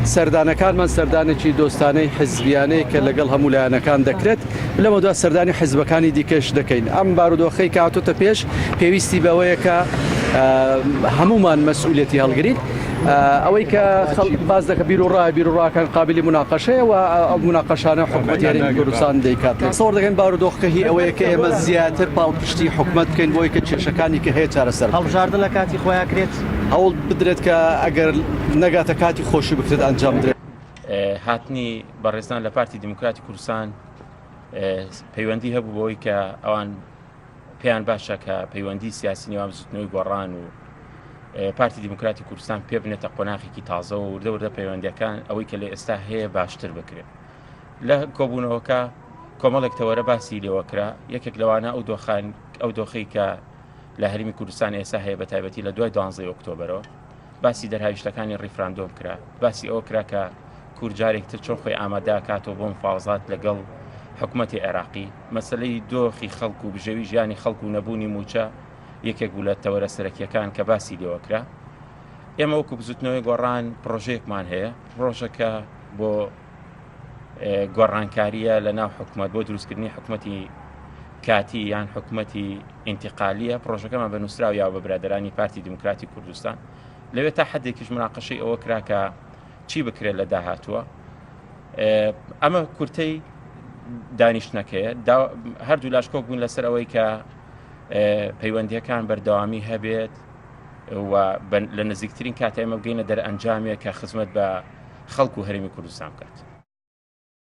سەردانەکانمان سەردانێکی دۆستانەی حیزبیانەی کە لەگەڵ هەموو لایەنەکان دەکرێت لەمەدا سەردانی حیزبەکانی دیکەش دەکەین. ئەم بارودۆخەی کاتۆتە پێش پێویستی بەوەیە کە هەمومان مەسئولیەتی هەڵگرین ئەوەی کە باز دەکە بیرروڕاکان قابلی مناقەشەیە و ئەو مناقەشانە حکوومەتی یاریمی کوردستان دەیکات. سەوەڕ دەگەن بارودۆخەکە هی ئەوەیە کە ئێمە زیاتر پاڵپشتی حکوومەت بکەین بۆی کە کێشەکانی کە هەیە چارەسەر هەڵبژاردن لە کاتی خۆیان کرێت هەوڵ بدرێت کە ئەگەر نەگاتە کاتی خۆشی بکرێت ئەنجام بدرێت. هاتنی بەڕێزان لە پارتی دموکراتی کوردستان پەیوەندی هەبوو بۆی کە ئەوان پێیان باشە کە پەیوەندی سیاسی نێوان زوتنەوەی گۆڕان و پارتی دموکراتی کوردستان پێ بنێتە قۆناغێکی تازە و وردە پەیوەندیەکان ئەوەی کە لە ئێستا هەیە باشتر بکرێت. لە کۆبوونەوەکە کۆمەڵێک تەوەرە باسی لێوەکرا یەکێک لەوانە ئەو دۆخەی کە لە هەرمی کوردستان ئێستا هەیە بە تایبەتی لە دوای 12 ئۆکتۆبرەوە باسی دەرهاویشتەکانی ڕیفراندۆم کرا، باسی ئەوە کرا کە کورد جارێکتر چۆن خۆی ئامادە کاتەوە بۆ مفاوزات لەگەڵ حکوومەتی عێراقی. مەسلەی دۆخی خەڵکو و بژێوی ژیانی خەڵکو و نەبوونی موچە یەکێک بوو لە تەوەرە سەرەکیەکان کە باسی لێوەکرا. ئێمە وەکو بزوتنەوەی گۆڕان پرۆژەیەکمان هەیە، پرۆژەکە بۆ گۆڕانکاریە لە ناو حکوومەت بۆ دروستکردنی حکوومەتی کاتی یان حکوومەتی ئینتیقالیە. پرۆژەکەمان بە نووسراو یا بە برادرانی پارتی دموکراتی کوردستان لەوێت تا حدێکیش مناقەشەی ئەوە کرا کە چی بکرێت لە داهاتووە. ئەمە کورتەی دانیشتنەکەیە، هەردوو لاشکۆک بوون لەسەر ئەوەی کە پەیوەندیەکان بەردەوامی هەبێت و لە نزیکترین کاتە ئێمە بگەینە دەرئەنجامێک کە خزمەت بە خەڵکو و هەرێمی کوردستان بکات.